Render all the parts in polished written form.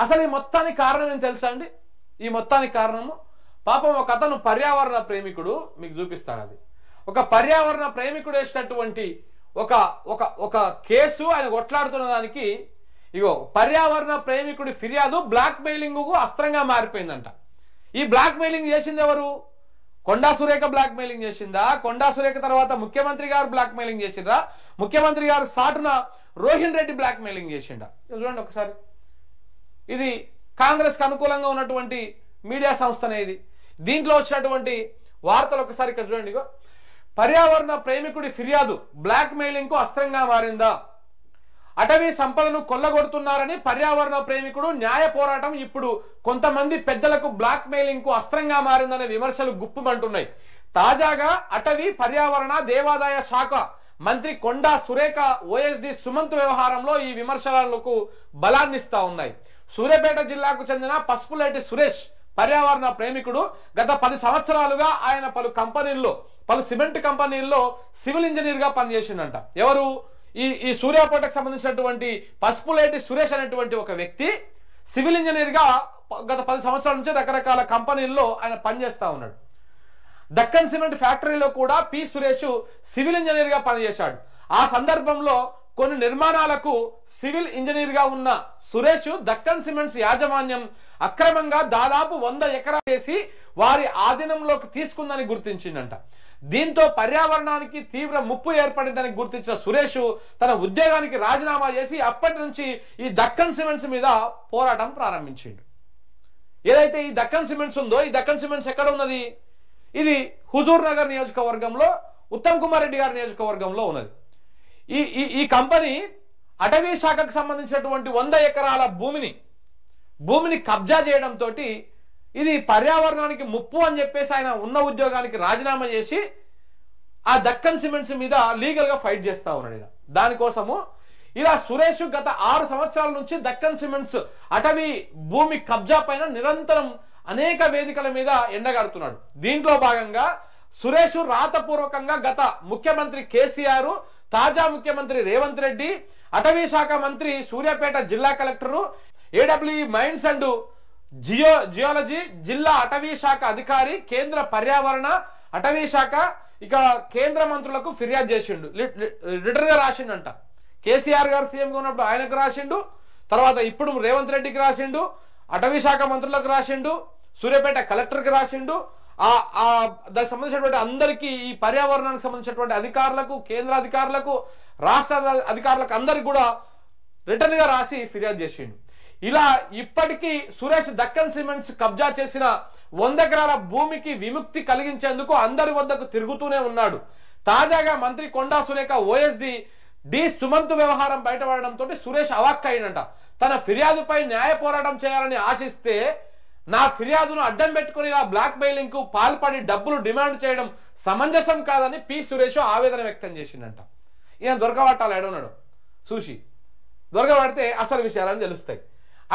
అసలు ఈ మొత్తానికి కారణం ఏం తెలుసా అండి? ఈ మొత్తానికి కారణము పాపం ఒక అతను పర్యావరణ ప్రేమికుడు, మీకు చూపిస్తాడు. అది ఒక పర్యావరణ ప్రేమికుడు వేసినటువంటి ఒక ఒక ఒక కేసు ఆయన కొట్లాడుతున్న దానికి ఇగో పర్యావరణ ప్రేమికుడి ఫిర్యాదు బ్లాక్ మెయిలింగ్ కు అస్త్రంగా మారిపోయిందంట. ఈ బ్లాక్ మెయిలింగ్ చేసింది ఎవరు? కొండా సురేఖ బ్లాక్ మెయిలింగ్ చేసిందా? కొండా సురేఖ తర్వాత ముఖ్యమంత్రి గారు బ్లాక్ మెయిలింగ్ చేసిండ్రా? ముఖ్యమంత్రి గారు సాటున రోహిన్ రెడ్డి బ్లాక్ మెయిలింగ్ చేసిండా? చూడండి ఒకసారి. ఇది కాంగ్రెస్ కు అనుకూలంగా ఉన్నటువంటి మీడియా సంస్థనే ఇది. దీంట్లో వచ్చినటువంటి వార్తలు ఒకసారి ఇక్కడ చూడండి. పర్యావరణ ప్రేమికుడి ఫిర్యాదు బ్లాక్ మెయిలింగ్ కు అస్త్రంగా మారిందా? అటవీ సంపదను కొల్లగొడుతున్నారని పర్యావరణ ప్రేమికుడు న్యాయ పోరాటం ఇప్పుడు కొంతమంది పెద్దలకు బ్లాక్ మెయిలింగ్ కు అస్త్రంగా మారిందనే విమర్శలు గుప్పుమంటున్నాయి. తాజాగా అటవీ పర్యావరణ దేవాదాయ శాఖ మంత్రి కొండా సురేఖ ఓఎస్డి సుమంత్ వ్యవహారంలో ఈ విమర్శలకు బలాన్నిస్తా ఉన్నాయి. సూర్యాపేట జిల్లాకు చెందిన పసుపులేటి సురేష్ పర్యావరణ ప్రేమికుడు. గత 10 సంవత్సరాలుగా ఆయన పలు సిమెంట్ కంపెనీల్లో సివిల్ ఇంజనీర్ గా పనిచేసిండంట. ఎవరు? ఈ సూర్యాపేటకు సంబంధించినటువంటి పసుపులేటి సురేష్ అనేటువంటి ఒక వ్యక్తి సివిల్ ఇంజనీర్ గా గత 10 సంవత్సరాల నుంచి రకరకాల కంపెనీల్లో ఆయన పనిచేస్తా ఉన్నాడు. దక్కన్ సిమెంట్ ఫ్యాక్టరీలో కూడా పి సురేష్ సివిల్ ఇంజనీర్ గా పనిచేశాడు. ఆ సందర్భంలో కొన్ని నిర్మాణాలకు సివిల్ ఇంజనీర్ గా ఉన్న సురేష్ దక్కన్ సిమెంట్స్ యాజమాన్యం అక్రమంగా దాదాపు 100 ఎకరాలు చేసి వారి ఆధీనంలోకి తీసుకుందని గుర్తించిందంట. దీంతో పర్యావరణానికి తీవ్ర ముప్పు ఏర్పడిందని గుర్తించిన సురేష్ తన ఉద్యోగానికి రాజీనామా చేసి అప్పటి నుంచి ఈ దక్కన్ సిమెంట్స్ మీద పోరాటం ప్రారంభించిండు. ఏదైతే ఈ దక్కన్ సిమెంట్స్ ఉందో, ఈ దక్కన్ సిమెంట్స్ ఎక్కడ ఉన్నది? ఇది హుజూర్ నగర్ నియోజకవర్గంలో ఉత్తమ్ కుమార్ రెడ్డి గారి నియోజకవర్గంలో ఉన్నది. ఈ కంపెనీ అటవీ శాఖకు సంబంధించినటువంటి 100 ఎకరాల భూమిని కబ్జా చేయడంతో ఇది పర్యావరణానికి ముప్పు అని చెప్పేసి ఆయన ఉన్న ఉద్యోగానికి రాజీనామా చేసి ఆ దక్కన్ సిమెంట్స్ మీద లీగల్ గా ఫైట్ చేస్తా ఉన్నాడు. దానికోసము ఇలా సురేష్ గత 6 సంవత్సరాల నుంచి దక్కన్ సిమెంట్స్ అటవీ భూమి కబ్జా పైన నిరంతరం అనేక వేదికల మీద ఎండగడుతున్నాడు. దీంట్లో భాగంగా సురేష్ రాతపూర్వకంగా గత ముఖ్యమంత్రి కేసీఆర్, తాజా ముఖ్యమంత్రి రేవంత్ రెడ్డి, అటవీ శాఖ మంత్రి, సూర్యాపేట జిల్లా కలెక్టరు, ఏడబ్ల్యూ మైన్స్ అండ్ జియాలజీ జిల్లా అటవీ శాఖ అధికారి, కేంద్ర పర్యావరణ అటవీ శాఖ ఇక కేంద్ర మంత్రులకు ఫిర్యాదు చేసిండు. రిటర్న్ గా రాసిండంట. కేసీఆర్ గారు సీఎం గా ఉన్నప్పుడు ఆయనకు రాసిండు, తర్వాత ఇప్పుడు రేవంత్ రెడ్డికి రాసిండు, అటవీ శాఖ మంత్రులకు రాసిండు, సూర్యాపేట కలెక్టర్ కి రాసిండు. దానికి సంబంధించినటువంటి అందరికీ, ఈ పర్యావరణానికి సంబంధించినటువంటి అధికారులకు, కేంద్ర అధికారులకు, రాష్ట్ర అధికారులకు అందరికి కూడా రిటర్న్ గా రాసి ఫిర్యాదు చేసిండు. ఇలా ఇప్పటికీ సురేష్ దక్కన్ సిమెంట్స్ కబ్జా చేసిన 100 ఎకరాల భూమికి విముక్తి కలిగించేందుకు అందరి వద్దకు తిరుగుతూనే ఉన్నాడు. తాజాగా మంత్రి కొండా సురేఖ ఓఎస్డి సుమంత్ వ్యవహారం బయటపడడంతో సురేష్ అవాక్కయ్యిందంట. తన ఫిర్యాదుపై న్యాయ పోరాటం చేయాలని ఆశిస్తే నా ఫిర్యాదును అడ్డం పెట్టుకుని ఇలా బ్లాక్ మెయిలింగ్ కు పాల్పడి డబ్బులు డిమాండ్ చేయడం సమంజసం కాదని పి సురేష్ ఆవేదన వ్యక్తం చేసిందంట. ఈయన దొరకబట్టాలి, ఎడున్నాడు చూసి దొరకబడితే అసలు విషయాలని తెలుస్తాయి.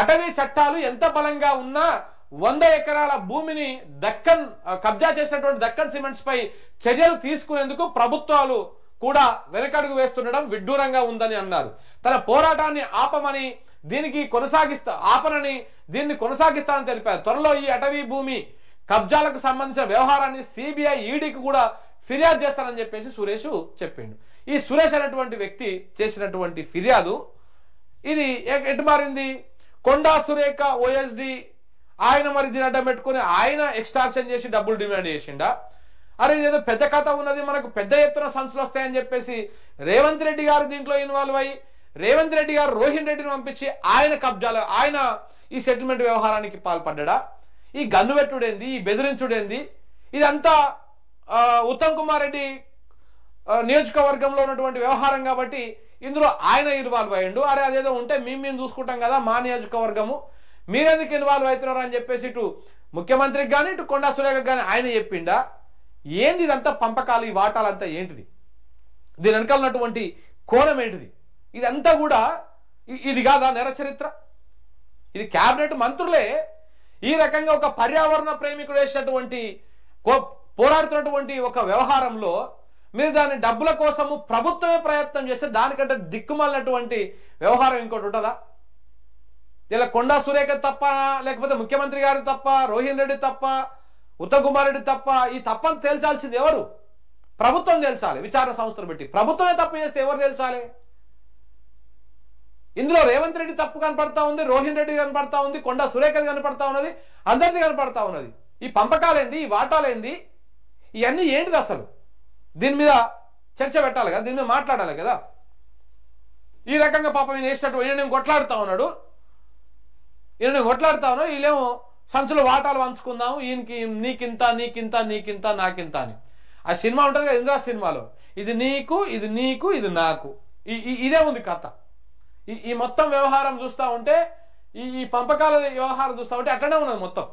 అటవీ చట్టాలు ఎంత బలంగా ఉన్నా 100 ఎకరాల భూమిని కబ్జా చేసినటువంటి దక్కన్ సిమెంట్స్ పై చర్యలు తీసుకునేందుకు ప్రభుత్వాలు కూడా వెనకడుగు వేస్తుండడం విడ్డూరంగా ఉందని అన్నారు. తన పోరాటాన్ని ఆపమని దీన్ని కొనసాగిస్తానని తెలిపారు. త్వరలో ఈ అటవీ భూమి కబ్జాలకు సంబంధించిన వ్యవహారాన్ని సిబిఐ, ఈడీకి కూడా ఫిర్యాదు చేస్తానని చెప్పేసి సురేష్ చెప్పిండు. ఈ సురేష్ అనేటువంటి వ్యక్తి చేసినటువంటి ఫిర్యాదు ఇది ఎటు మారింది? కొండా సురేఖ ఓఎస్డి ఆయన మరి దీని అడ్డం పెట్టుకుని ఆయన ఎక్స్టార్షన్ చేసి డబ్బులు డిమాండ్ చేసిండా? అరే ఇదేదో పెద్ద కథ ఉన్నది, మనకు పెద్ద ఎత్తున సంచులు వస్తాయని చెప్పేసి రేవంత్ రెడ్డి గారు దీంట్లో ఇన్వాల్వ్ అయ్యి రేవంత్ రెడ్డి గారు రోహిన్ రెడ్డిని పంపించి ఆయన ఈ సెటిల్మెంట్ వ్యవహారానికి పాల్పడ్డా? ఈ గన్ను పెట్టుడేంది, ఈ బెదిరించుడేంది? ఇదంతా ఉత్తమ్ కుమార్ రెడ్డి నియోజకవర్గంలో ఉన్నటువంటి వ్యవహారం కాబట్టి ఇందులో ఆయన ఇన్వాల్వ్ అయ్యిండు. అరే అదేదో ఉంటే మేము చూసుకుంటాం కదా మా నియోజకవర్గము, మీరెందుకు ఇన్వాల్వ్ అవుతున్నారు అని చెప్పేసి ఇటు ముఖ్యమంత్రికి కానీ ఇటు కొండా సురేఖకు కానీ ఆయన చెప్పిండా? ఏంది ఇదంతా పంపకాలు, ఈ వాటాలంతా ఏంటిది? దీని వెనకాల ఉన్నటువంటి కోణం ఏంటిది? ఇదంతా కూడా ఇది కాదా నేర చరిత్ర? ఇది కేబినెట్ మంత్రులే ఈ రకంగా ఒక పర్యావరణ ప్రేమికుడు వేసినటువంటి పోరాడుతున్నటువంటి ఒక వ్యవహారంలో మీరు దాని డబ్బుల కోసము ప్రభుత్వమే ప్రయత్నం చేస్తే దానికంటే దిక్కుమాలినటువంటి వ్యవహారం ఇంకోటి ఉంటుందా? ఇలా కొండా సురేఖ తప్ప, లేకపోతే ముఖ్యమంత్రి గారు తప్ప, రోహిన్ రెడ్డి తప్ప, ఉత్తమ్ కుమార్ రెడ్డి తప్ప? ఈ తప్పని తేల్చాల్సింది ఎవరు? ప్రభుత్వం తేల్చాలి. విచారణ సంస్థలు పెట్టి ప్రభుత్వమే తప్పు చేస్తే ఎవరు తేల్చాలి? ఇందులో రేవంత్ రెడ్డి తప్పు కనపడతా ఉంది, రోహిన్ రెడ్డి కనపడతా ఉంది, కొండా సురేఖ కనపడతా ఉన్నది, అందరిది కనపడతా ఉన్నది. ఈ పంపకాలేంది, ఈ వాటాలేంది, ఇవన్నీ ఏంటిది అసలు? దీని మీద చర్చ పెట్టాలి కదా, దీని మీద మాట్లాడాలి కదా. ఈ రకంగా పాపం ఈయన వేసినట్టు ఈయన కొట్లాడుతా ఉన్నాడు, వీళ్ళేమో సంచులు వాటాలు పంచుకుందాము, ఈయనకి నీకింత నీకింత నీకింత నాకింత అని. ఆ సినిమా ఉంటుంది కదా ఇంద్రా సినిమాలో, ఇది నీకు ఇది నీకు ఇది నాకు, ఇదే ఉంది కథ. ఈ మొత్తం వ్యవహారం చూస్తూ ఉంటే, ఈ పంపకాల వ్యవహారం చూస్తూ ఉంటే అట్లనే ఉన్నది మొత్తం.